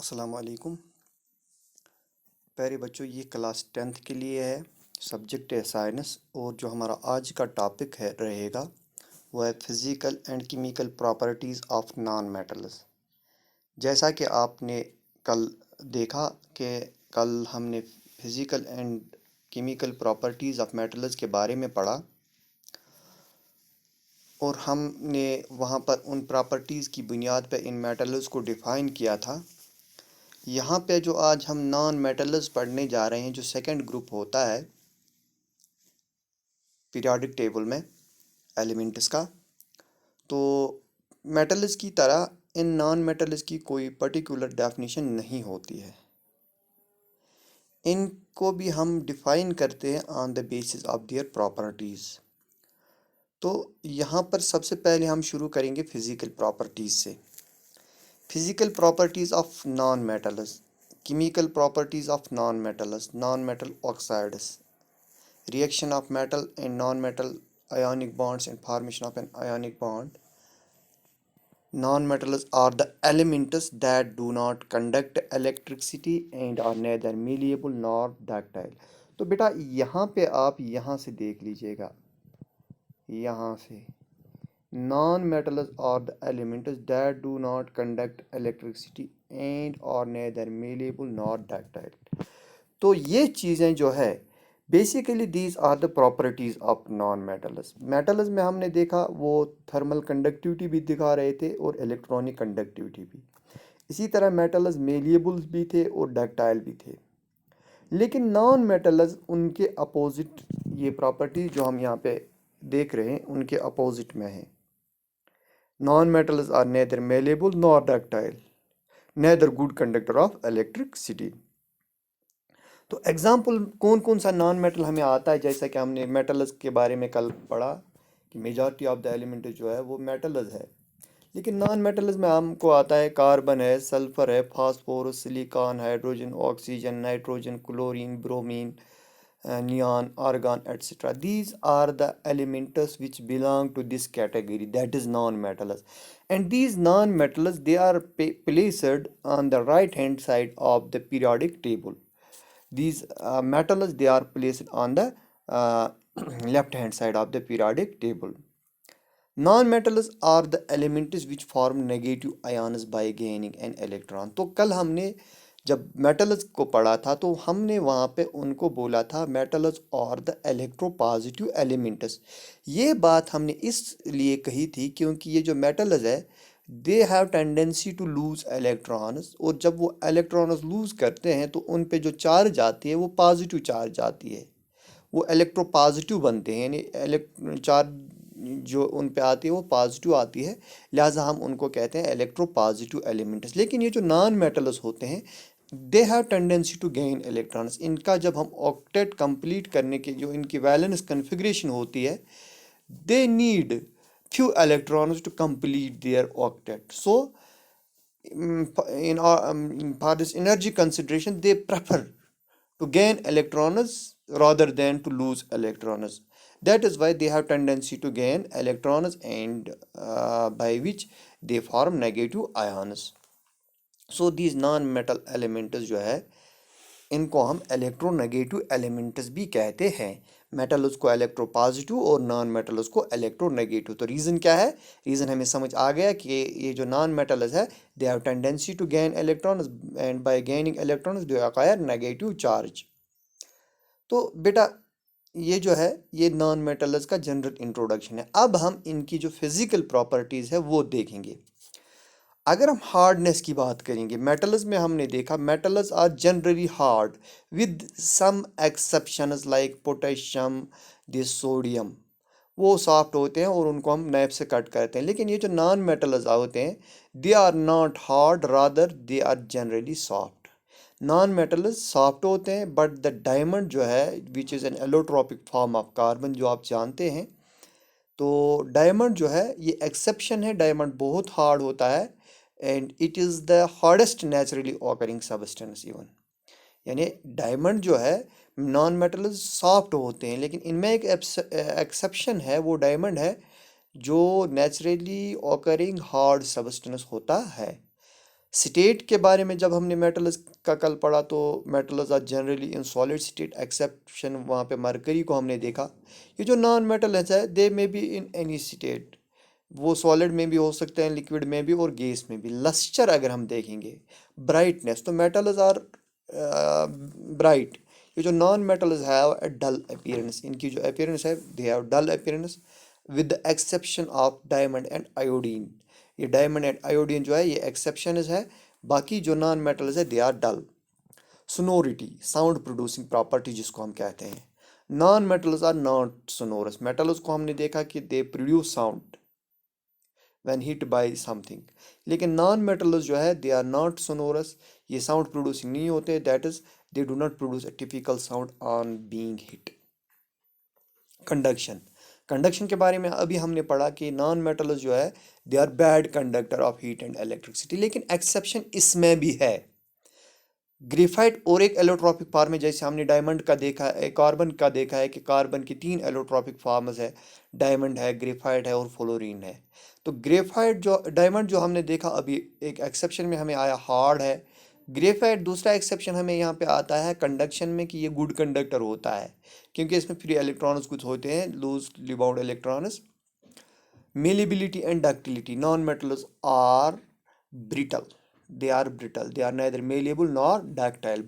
अस्सलाम वालेकुम। प्यारे बच्चों, ये क्लास 10th के लिए है। सब्जेक्ट है साइंस और जो हमारा आज का टॉपिक है रहेगा वो है physical and chemical properties of non metals. जैसा कि आपने कल देखा कि कल हमने physical and chemical properties of metals के बारे में पढ़ा और हमने वहाँ पर उन प्रॉपर्टीज़ की बुनियाद पर इन मेटल्स को डिफ़ाइन किया था। यहाँ पे जो आज हम नॉन मेटल्स पढ़ने जा रहे हैं, जो सेकंड ग्रुप होता है पीरियोडिक टेबल में एलिमेंट्स का, तो मेटल्स की तरह इन नॉन मेटल्स की कोई पर्टिकुलर डेफिनेशन नहीं होती है। इनको भी हम डिफाइन करते हैं on the basis of their properties. तो यहाँ पर सबसे पहले हम शुरू करेंगे फिज़िकल प्रॉपर्टीज़ से। Physical properties of non metals, chemical properties of non metals, non metal oxides, reaction of metal and non-metal ionic bonds and formation of an ionic bond. Non-metals are the elements that do not conduct electricity and are neither malleable nor ductile. तो बेटा यहाँ पे आप यहाँ से देख लीजिएगा, यहाँ से non-metals are the elements that do not conduct electricity and are neither malleable nor ductile. तो ये चीज़ें जो है basically these are the properties of non metals. Metals में हमने देखा वो थर्मल कंडक्टिविटी भी दिखा रहे थे और इलेक्ट्रॉनिक कंडक्टिविटी भी। इसी तरह मेटल्स मेलिएबल्स भी थे और डक्टाइल भी थे। लेकिन नॉन मेटल्स उनके अपोजिट, ये प्रॉपर्टीज जो हम यहाँ पे देख रहे हैं उनके अपोजिट में है। Non metals are neither malleable nor ductile, neither good conductor of electricity. तो एग्जाम्पल कौन कौन सा नॉन मेटल हमें आता है, जैसा कि हमने मेटल्स के बारे में कल पढ़ा कि मेजॉरिटी ऑफ द एलिमेंट जो है वो मेटल्स है। लेकिन नॉन मेटल्स में हमको आता है कार्बन है, सल्फर है, phosphorus, silicon, hydrogen, oxygen, nitrogen, chlorine, bromine, neon, argon etc. These are the elements which belong to this category, that is non-metals. And these non-metals, they are placed on the right hand side of the periodic table. These metals, they are placed on the left hand side of the periodic table. Non-metals are the elements which form negative ions by gaining an electron. तो कल हमने जब metals को पढ़ा था तो हमने वहाँ पे उनको बोला था मेटल्स और द इलेक्ट्रोपॉजिटिव एलिमेंट्स। ये बात हमने इसलिए कही थी क्योंकि ये जो मेटल्स है they have tendency to lose electrons, और जब वो इलेक्ट्रॉन्स लूज करते हैं तो उन पे जो चार्ज आती है वो पॉजिटिव चार्ज आती है, वो इलेक्ट्रोपॉजिटिव बनते हैं, यानी चार्ज जो उन पे आती है वो पॉजिटिव आती है, लिहाजा हम उनको कहते हैं इलेक्ट्रोपॉजिटिव एलिमेंट्स। लेकिन ये जो नॉन मेटल्स होते हैं they have tendency to gain electrons. इनका जब हम ऑक्टेट कंप्लीट करने के जो इनकी वैलेंस कन्फिग्रेशन होती है, they need few electrons to complete their octet. So for this energy consideration they prefer to gain electrons rather than to lose electrons. That is why they have tendency to gain electrons, and by which they form negative ions. So these non-metal elements जो है इनको हम electronegative elements भी कहते हैं। Metal उसको electropositive और non metal उसको इलेक्ट्रोनेगेटिव। तो रीज़न क्या है? रीज़न हमें समझ आ गया कि ये जो नॉन मेटल्स है they have tendency to gain electrons and by gaining electrons they acquire negative charge. तो बेटा ये जो है ये नॉन मेटल्स का जनरल इंट्रोडक्शन है। अब हम इनकी जो फिजिकल प्रॉपर्टीज़ है वो देखेंगे। अगर हम हार्डनेस की बात करेंगे, मेटल्स में हमने देखा metals are generally hard with some exceptions like potassium, this sodium, वो सॉफ्ट होते हैं और उनको हम नाइफ से कट करते हैं। लेकिन ये जो नॉन मेटल्स होते हैं they are not hard, rather they are generally soft. Non metals soft होते हैं बट द डायमंड जो है which is an allotropic form of carbon, जो आप जानते हैं, तो डायमंड जो है ये एक्सेप्शन है, डायमंड बहुत हार्ड होता है and it is the hardest naturally occurring substance even. यानी डायमंड जो है नॉन मेटल्स सॉफ्ट होते हैं, लेकिन इनमें एक एक्सेप्शन है, वो डायमंड है जो नेचुरली ऑकरिंग हार्ड सब्सटेंस होता है। स्टेट के बारे में जब हमने मेटल्स का कल पढ़ा तो metals are generally in solid state exception वहाँ पे मरकरी को हमने देखा। ये जो नॉन मेटल्स है they may be in any state, वो सॉलिड में भी हो सकते हैं, लिक्विड में भी और गैस में भी। लस्टर अगर हम देखेंगे, ब्राइटनेस, तो मेटल्स आर ब्राइट। ये जो non metals have a dull appearance, इनकी जो अपीयरेंस है they have dull appearance with the exception of diamond and iodine. ये डायमंड एंड आयोडीन जो है ये एक्सेप्शन है, बाकी जो नॉन मेटल्स है they are dull. Sonority, sound producing property जिसको हम कहते हैं, non metals are not sonorous. Metals को हमने देखा कि they produce sound when hit by something, लेकिन नॉन मेटल्स जो है दे आर नॉट सोनोरस, ये साउंड प्रोड्यूसिंग नहीं होते, that is they do not produce a typical sound on being hit. Conduction, conduction के बारे में अभी हमने पढ़ा कि नॉन मेटल्स जो है they are bad conductor of heat and electricity, लेकिन एक्सेप्शन इसमें भी है। ग्रेफाइट और एक एलोट्रॉपिक फॉर्म है, जैसे हमने डायमंड का देखा है, कार्बन का देखा है कि कार्बन की 3 एलोट्रॉपिक फॉर्म्स है, डायमंड है, ग्रेफाइट है और फ्लोरीन है। तो ग्रेफाइट जो डायमंड जो हमने देखा अभी एक एक्सेप्शन में हमें आया हार्ड है। ग्रेफाइट दूसरा एक्सेप्शन हमें यहाँ पे आता है कंडक्शन में कि ये गुड कंडक्टर होता है, क्योंकि इसमें फ्री इलेक्ट्रॉन्स कुछ होते हैं, loosely bound electrons. Malleability and ductility, non-metals are brittle, they are neither malleable nor ductile.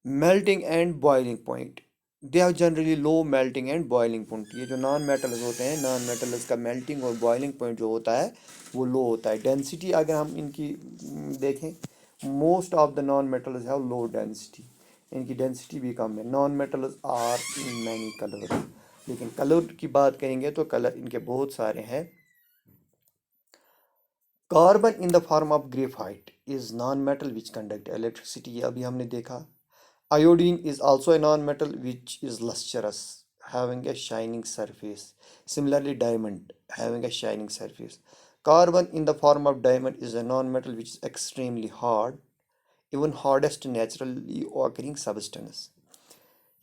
Melting and boiling point, they have generally low melting and boiling point। ये जो non metals होते हैं, non metals का melting और boiling point जो होता है वो लो होता है। डेंसिटी अगर हम इनकी देखें, most of the non metals have low density, इनकी डेंसिटी भी कम है। Non metals are in many colour, लेकिन कलर की बात करेंगे तो कलर इनके बहुत सारे हैं। Carbon in the form of graphite is non metal which conduct electricity, ये अभी हमने देखा। Iodine is also a non metal which is lustrous having a shining surface. Similarly, diamond having a shining surface. Carbon in the form of diamond is a non-metal which is extremely hard, even hardest naturally occurring substance.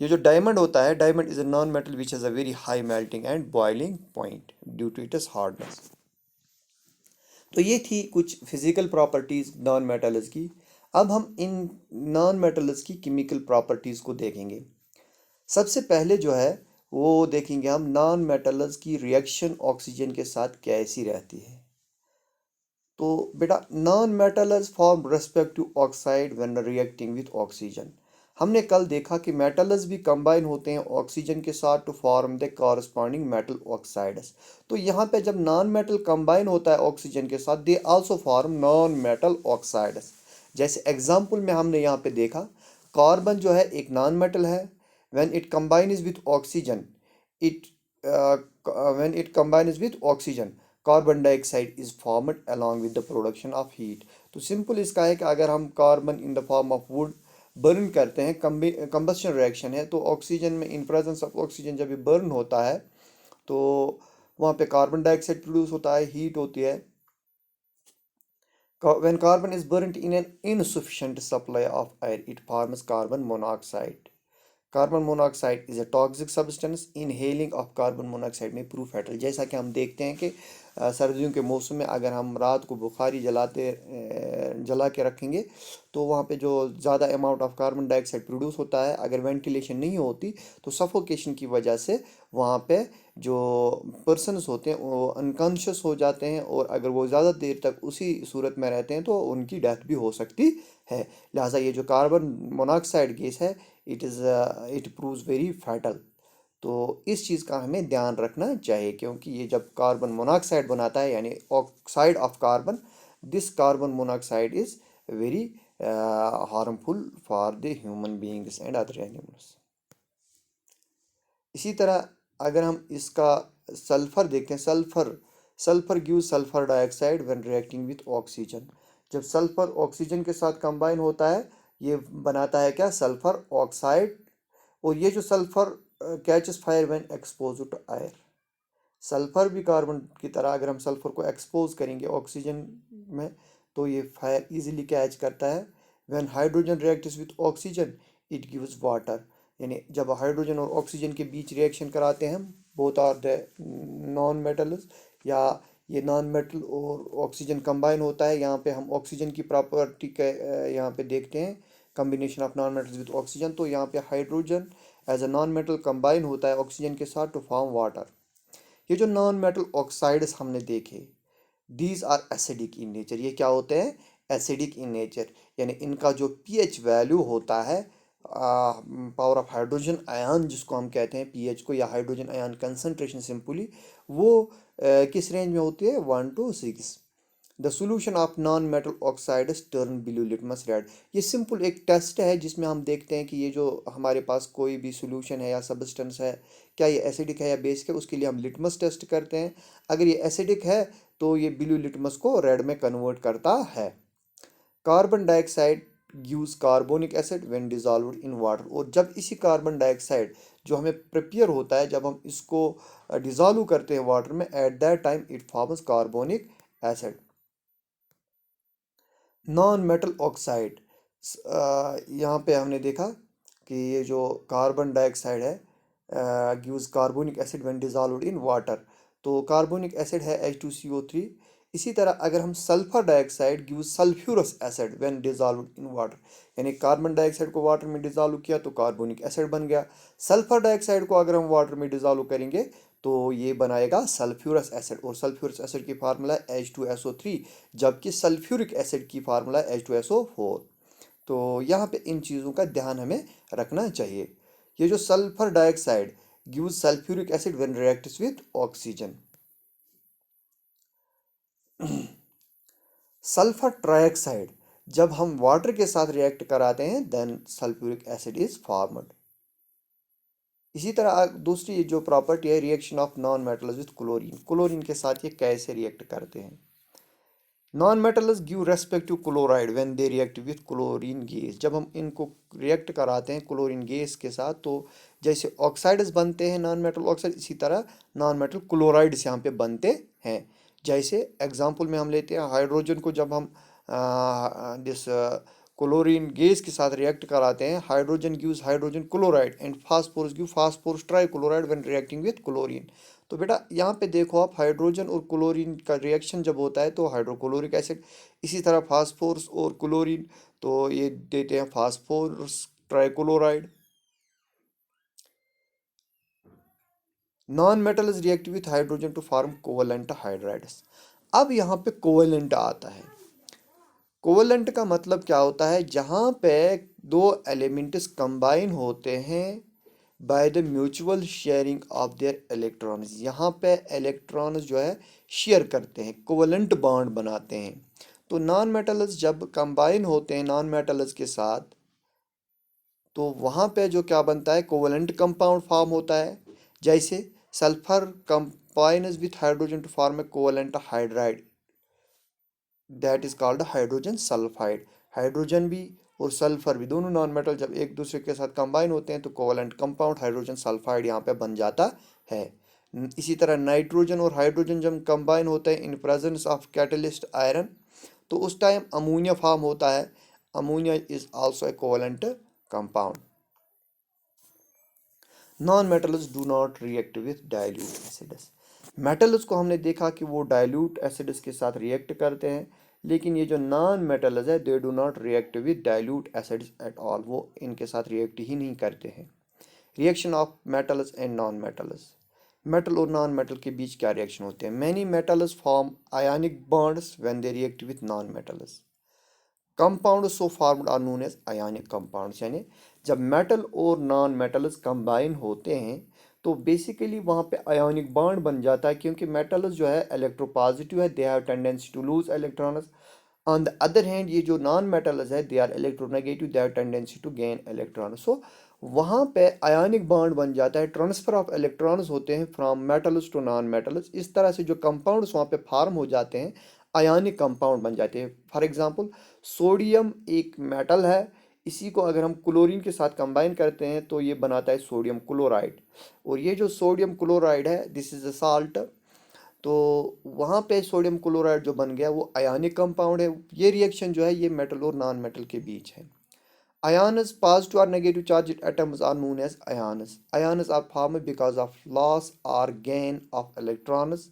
ये जो diamond होता है, diamond is a non-metal which has a very high melting and boiling point due to its hardness. तो ये थी कुछ physical properties non metals की। अब हम इन नॉन मेटल्स की केमिकल प्रॉपर्टीज को देखेंगे। सबसे पहले जो है वो देखेंगे हम नॉन मेटल्स की रिएक्शन ऑक्सीजन के साथ कैसी रहती है। तो बेटा non metals form respective oxide when reacting with oxygen. हमने कल देखा कि मेटल्स भी कंबाइन होते हैं ऑक्सीजन के साथ to form the corresponding metal oxides. तो यहाँ पे जब नॉन मेटल कंबाइन होता है ऑक्सीजन के साथ they also form non metal oxides. जैसे एग्जांपल में हमने यहाँ पे देखा कार्बन जो है एक नॉन मेटल है, when it combines with oxygen it when it combines with oxygen, carbon dioxide is formed along with the production of heat। तो सिंपल इसका है कि अगर हम carbon in the form of would burn करते हैं, combustion reaction है, तो ऑक्सीजन में इन प्रेजेंस ऑफ ऑक्सीजन जब ये बर्न होता है तो वहाँ पे कार्बन डाइऑक्साइड प्रोड्यूस होता है, हीट होती है। when carbon is burnt in an insufficient supply of air it forms carbon monoxide। Carbon monoxide is a toxic substance, inhaling of carbon monoxide में प्रूफ फैटल। जैसा कि हम देखते हैं कि सर्दियों के मौसम में अगर हम रात को बुखारी जला के रखेंगे तो वहाँ पे जो ज़्यादा amount of carbon dioxide produce होता है, अगर वेंटिलेशन नहीं होती तो सफोकेशन की वजह से वहाँ पे जो पर्सनस होते हैं वो अनकॉन्शियस हो जाते हैं, और अगर वो ज़्यादा देर तक उसी सूरत में रहते हैं तो उनकी डेथ भी हो सकती है। लिहाजा ये जो कार्बन मोनोऑक्साइड गैस है इट प्रूव्स वेरी फैटल। तो इस चीज़ का हमें ध्यान रखना चाहिए, क्योंकि ये जब कार्बन मोनोऑक्साइड बनाता है यानी oxide of carbon, this carbon monoxide is very harmful for the human beings and other animals. इसी तरह अगर हम इसका सल्फर देखते हैं, sulphur give sulphur dioxide when reacting with oxygen. जब सल्फर ऑक्सीजन के साथ कंबाइन होता है ये बनाता है क्या, सल्फर ऑक्साइड। और ये जो sulphur catches fire when expose to air. Sulphur भी कार्बन की तरह अगर हम सल्फर को एक्सपोज करेंगे ऑक्सीजन में तो ये फायर इजीली कैच करता है। When hydrogen reacts with oxygen it gives water, यानी जब हाइड्रोजन और ऑक्सीजन के बीच रिएक्शन कराते हैं हम, both are the non metals, या ये नॉन मेटल और ऑक्सीजन कंबाइन होता है। यहाँ पे हम ऑक्सीजन की प्रॉपर्टी का यहाँ पे देखते हैं, combination of non metals with oxygen. तो यहाँ पे hydrogen as a non metal combine होता है ऑक्सीजन के साथ टू फॉर्म वाटर। ये जो नॉन मेटल ऑक्साइड्स हमने देखे, these are acidic in nature. ये क्या होते हैं? एसिडिक इन नेचर, यानी इनका जो पीएच वैल्यू होता है, पावर ऑफ हाइड्रोजन आयन जिसको हम कहते हैं पीएच को, या हाइड्रोजन आयन कंसंट्रेशन सिंपली, वो किस रेंज में होती है? 1 to 6। The solution of non metal oxides turn blue litmus red. ये सिंपल एक टेस्ट है जिसमें हम देखते हैं कि ये जो हमारे पास कोई भी सोल्यूशन है या सब्सटेंस है, क्या ये एसिडिक है या बेसिक है। उसके लिए हम लिटमस टेस्ट करते हैं। अगर ये एसिडिक है तो ये ब्लू लिटमस को रेड में कन्वर्ट करता है। Carbon dioxide gives carbonic acid when dissolved in water. और जब इसी कार्बन डाइऑक्साइड जो हमें प्रिपेयर होता है, जब हम इसको डिजॉल्व करते हैं वाटर में, at that time it forms carbonic acid. Non metal oxide, यहाँ पे हमने देखा कि ये जो कार्बन डाइऑक्साइड है gives carbonic acid when dissolved in water, तो कार्बोनिक एसिड है H2CO3। इसी तरह अगर हम sulphur dioxide gives sulphurous acid when dissolved in water, यानी कार्बन डाइऑक्साइड को वाटर में डिजॉल्व किया तो कार्बोनिक एसिड बन गया। सल्फर डाइऑक्साइड को अगर हम वाटर में डिजॉल्व करेंगे तो ये बनाएगा सल्फ्यूरस एसिड, और सल्फ्यूरस एसिड की फार्मूला H2SO3, जबकि सल्फ्यूरिक एसिड की फार्मूला H2SO4। तो यहाँ पे इन चीज़ों का ध्यान हमें रखना चाहिए। ये जो sulphur dioxide gives sulphuric acid when reacts with oxygen. Sulphur trioxide जब हम वाटर के साथ रिएक्ट कराते हैं then sulphuric acid is formed. इसी तरह दूसरी जो प्रॉपर्टी है, reaction of non metals with chlorine. Chlorine के साथ ये कैसे रिएक्ट करते हैं? Non metals give respective chloride when they react with chlorine gas. जब हम इनको रिएक्ट कराते हैं क्लोरीन गैस के साथ, तो जैसे ऑक्साइड्स बनते हैं नॉन मेटल ऑक्साइड, इसी तरह नॉन मेटल क्लोराइड्स यहाँ पे बनते हैं। जैसे एग्जांपल में हम लेते हैं हाइड्रोजन को, जब हम दिस क्लोरीन गैस के साथ रिएक्ट कराते हैं, hydrogen gives hydrogen chloride and phosphorus give phosphorus trichloride when reacting with chlorine. तो बेटा यहाँ पे देखो आप, हाइड्रोजन और क्लोरीन का रिएक्शन जब होता है तो हाइड्रोक्लोरिक एसिड, इसी तरह फास्फोरस और क्लोरीन, तो ये देते हैं phosphorus trichloride. Non metals react with hydrogen to form covalent hydrides. अब यहाँ पे कोवलेंट आता है। कोवलेंट का मतलब क्या होता है? जहाँ पे दो एलिमेंट्स कंबाइन होते हैं by the mutual sharing of their electrons. यहाँ पे इलेक्ट्रॉन्स जो है शेयर करते हैं, कोवलेंट बॉन्ड बनाते हैं। तो नॉन मेटल्स जब कंबाइन होते हैं नॉन मेटल्स के साथ, तो वहाँ पे जो क्या बनता है? कोवलेंट कंपाउंड फॉर्म होता है। जैसे sulphur combines with hydrogen to form a covalent hydride, that is called hydrogen sulphide. Hydrogen भी और सल्फर भी, दोनों नॉन मेटल जब एक दूसरे के साथ कंबाइन होते हैं तो कोवलेंट कंपाउंड हाइड्रोजन सल्फाइड यहाँ पे बन जाता है। इसी तरह नाइट्रोजन और हाइड्रोजन जब कंबाइन होते हैं in presence of catalyst iron, तो उस टाइम अमोनिया फॉर्म होता है। Ammonia is also A covalent compound. Non metals do not react with dilute acids. Metals को हमने देखा कि वो डाइल्यूट एसिड्स के साथ रिएक्ट करते हैं, लेकिन ये जो नॉन मेटल्स है they do not react with dilute acids at all, वो इनके साथ रिएक्ट ही नहीं करते हैं। Reaction of metals and non metals. Metal और नॉन मेटल के बीच क्या रिएक्शन होते हैं? Many metals form ionic bonds when they react with non metals. Compound so formed are known as ionic compounds, यानी जब मेटल और नॉन मेटल्स कंबाइन होते हैं तो बेसिकली वहाँ पे आयोनिक बॉन्ड बन जाता है, क्योंकि मेटल्स जो है इलेक्ट्रोपॉजिटिव है, they have tendency to lose electrons. On the other hand ये जो नॉन मेटल्स है they are electronegative, they have tendency to gain electron. So वहाँ पे आयोनिक बॉन्ड बन जाता है, ट्रांसफर ऑफ इलेक्ट्रॉन्स होते हैं from metals to non metals. इस तरह से जो कंपाउंड्स वहाँ पे फॉर्म हो जाते हैं आयोनिक कंपाउंड बन जाते हैं। फॉर एग्जांपल सोडियम एक मेटल है, इसी को अगर हम क्लोरीन के साथ कंबाइन करते हैं तो ये बनाता है सोडियम क्लोराइड। और ये जो सोडियम क्लोराइड है दिस इज अ साल्ट, तो वहाँ पे सोडियम क्लोराइड जो बन गया वो आयनिक कंपाउंड है। ये रिएक्शन जो है ये मेटल और नॉन मेटल के बीच है। आयन्स पॉजिटिव और negative charge atoms are known as ions. Ions are formed because of loss और gain of electrons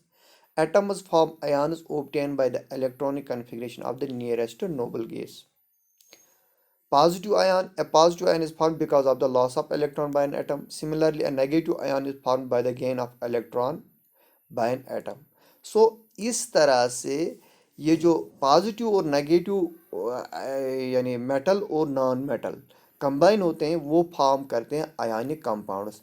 atoms form ions obtained by the electronic configuration of the nearest noble gas. A positive ion is formed because of the loss of electron by an atom. Similarly, a negative ion is formed by the gain of electron by an atom. So इस तरह से ये जो positive और negative यानी metal और non metal combine होते हैं वो फॉर्म करते हैं आयनिक कंपाउंड्स।